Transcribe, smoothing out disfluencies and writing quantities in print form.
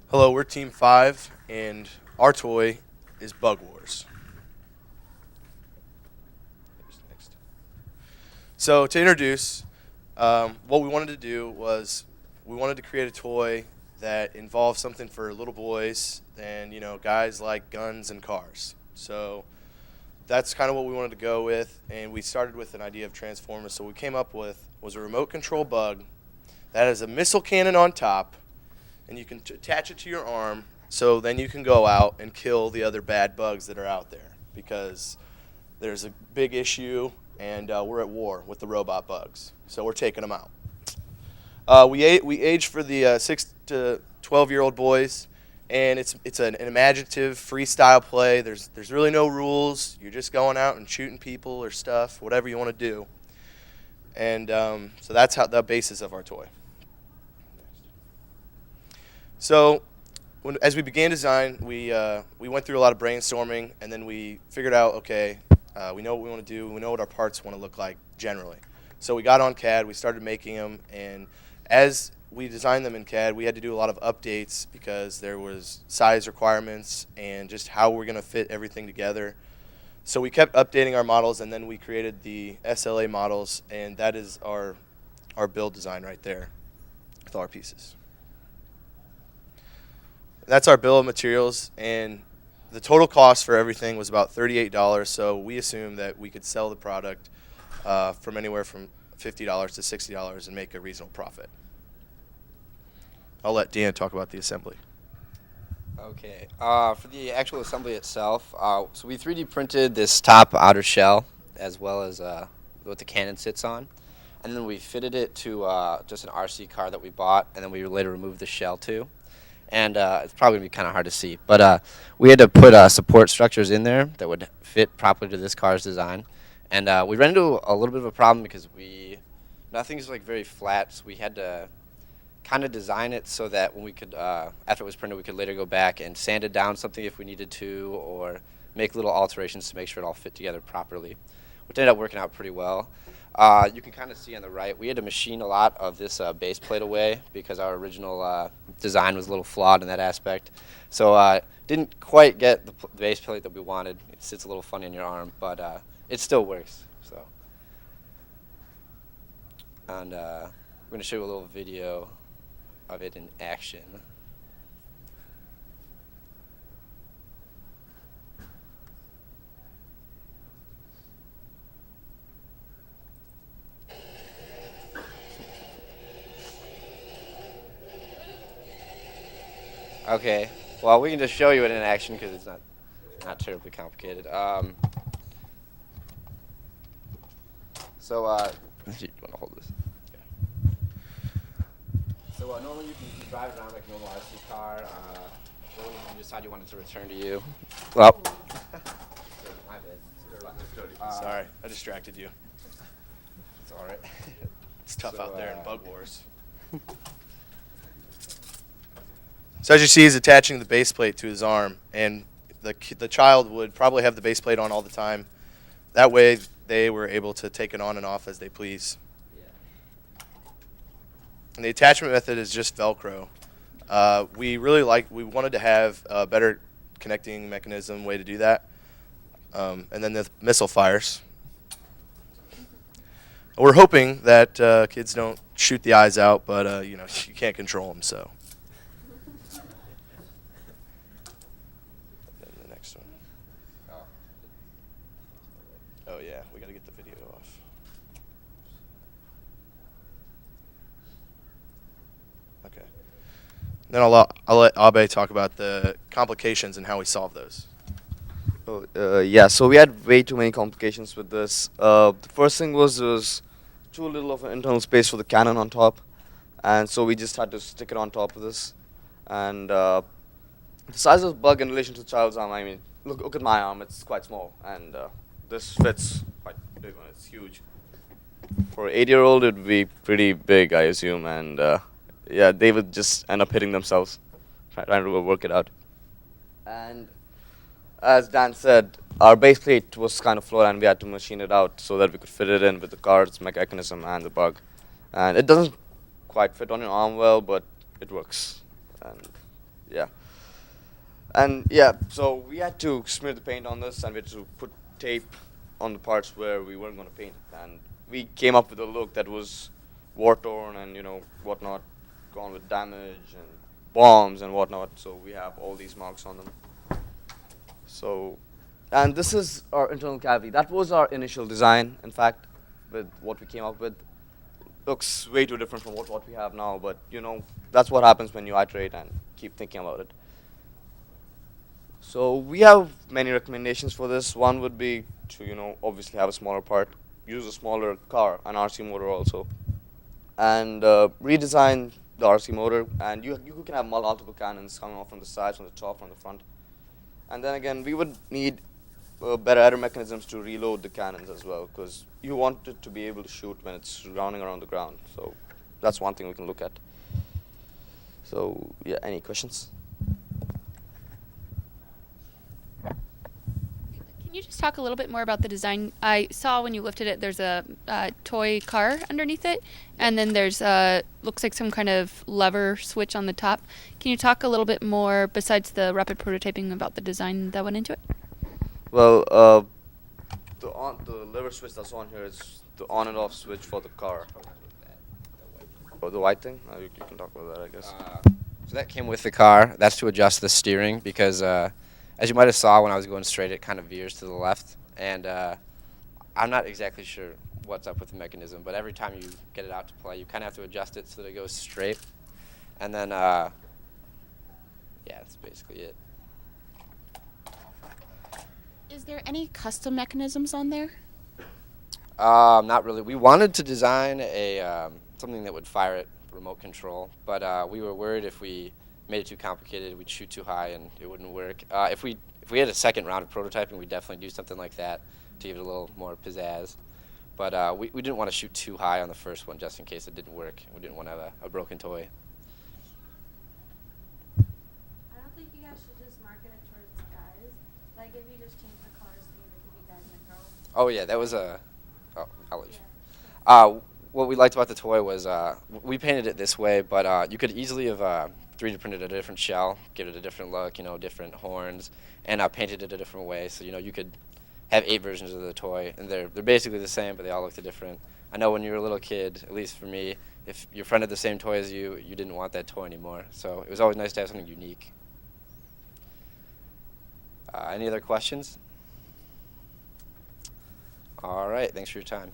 Hello, we're Team 5, and our toy is Bug Wars. Next. So to introduce, what we wanted to do was we wanted to create a toy that involved something for little boys and guys like guns and cars. So that's kind of what we wanted to go with, and we started with an idea of Transformers. So what we came up with was a remote control bug that has a missile cannon on top, and you can attach it to your arm, so then you can go out and kill the other bad bugs that are out there, because there's a big issue, and we're at war with the robot bugs, so we're taking them out. We age for the 6 to 12-year-old boys, and it's an imaginative freestyle play. There's really no rules. You're just going out and shooting people or stuff, whatever you want to do. And so that's the basis of our toy. So as we began design, we went through a lot of brainstorming, and then we figured out, okay, we know what we want to do. We know what our parts want to look like generally. So we got on CAD. We started making them, and as we designed them in CAD, we had to do a lot of updates because there was size requirements and just how we're going to fit everything together. So we kept updating our models, and then we created the SLA models, and that is our build design right there with all our pieces. That's our bill of materials, and the total cost for everything was about $38, so we assumed that we could sell the product from anywhere from $50 to $60 and make a reasonable profit. I'll let Dan talk about the assembly. Okay, for the actual assembly itself, so we 3D printed this top outer shell as well as what the cannon sits on, and then we fitted it to just an RC car that we bought, and then we later removed the shell too. And it's probably going to be kind of hard to see, but we had to put support structures in there that would fit properly to this car's design. And we ran into a little bit of a problem because nothing's like very flat, so we had to kind of design it so that when we could, after it was printed, we could later go back and sand it down something if we needed to, or make little alterations to make sure it all fit together properly, which ended up working out pretty well. You can kind of see on the right, we had to machine a lot of this base plate away because our original design was a little flawed in that aspect. So didn't quite get the base plate that we wanted. It sits a little funny on your arm, but it still works. So, and I'm going to show you a little video of it in action. Okay, well, we can just show you it in action because it's not terribly complicated. So, you want to hold this? Yeah. So normally you can drive around like a normal RC car. When you decide you want it to return to you. Well, my bad. Sorry, I distracted you. It's all right. It's tough out there in Bug Wars. So as you see, he's attaching the base plate to his arm, and the child would probably have the base plate on all the time. That way, they were able to take it on and off as they please. Yeah. And the attachment method is just Velcro. We wanted to have a better connecting mechanism way to do that. And then the missile fires. We're hoping that kids don't shoot the eyes out, but you can't control them, so. Oh yeah, we got to get the video off. Okay. Then I'll let Abe talk about the complications and how we solve those. Yeah, so we had way too many complications with this. The first thing was there was too little of an internal space for the cannon on top, and so we just had to stick it on top of this. And the size of the bug in relation to the child's arm, I mean, look at my arm, it's quite small, and this fits quite big one, it's huge. For an 8-year-old, it would be pretty big, I assume, and yeah, they would just end up hitting themselves trying to work it out. And as Dan said, our base plate was kind of flawed, and we had to machine it out so that we could fit it in with the car's mechanism and the bug. And it doesn't quite fit on your arm well, but it works. And Yeah. And yeah, so we had to smear the paint on this, and we had to put tape on the parts where we weren't going to paint it. And we came up with a look that was war torn and whatnot, gone with damage and bombs and whatnot. So we have all these marks on them. So, and this is our internal cavity. That was our initial design, in fact, with what we came up with. Looks way too different from what we have now, but that's what happens when you iterate and keep thinking about it. So we have many recommendations for this. One would be to, obviously have a smaller part, use a smaller car, an RC motor also, and redesign the RC motor. And you can have multiple cannons coming off from the sides, from the top, from the front. And then again, we would need better error mechanisms to reload the cannons as well, because you want it to be able to shoot when it's rounding around the ground. So that's one thing we can look at. So yeah, any questions? Can you just talk a little bit more about the design? I saw when you lifted it, there's a toy car underneath it, and then there's looks like some kind of lever switch on the top. Can you talk a little bit more, besides the rapid prototyping, about the design that went into it? Well, the lever switch that's on here is the on and off switch for the car. Oh, the white thing? You can talk about that, I guess. So that came with the car. That's to adjust the steering because, as you might have saw when I was going straight, it kind of veers to the left. And I'm not exactly sure what's up with the mechanism, but every time you get it out to play, you kind of have to adjust it so that it goes straight. And then, yeah, that's basically it. Is there any custom mechanisms on there? Not really. We wanted to design a something that would fire it remote control, but we were worried if we made it too complicated, we'd shoot too high and it wouldn't work. If we had a second round of prototyping, we'd definitely do something like that to give it a little more pizzazz. But we didn't want to shoot too high on the first one just in case it didn't work. We didn't want to have a broken toy. I don't think you guys should just market it towards guys. Like if you just change the colors to make it be guys and girls. Oh yeah, that was a. Oh, I'll leave. Yeah. What we liked about the toy was we painted it this way, but you could easily have 3D printed a different shell, give it a different look, different horns, and painted it a different way. So you could have 8 versions of the toy, and they're basically the same, but they all look different. I know when you were a little kid, at least for me, if your friend had the same toy as you, you didn't want that toy anymore. So it was always nice to have something unique. Any other questions? All right, thanks for your time.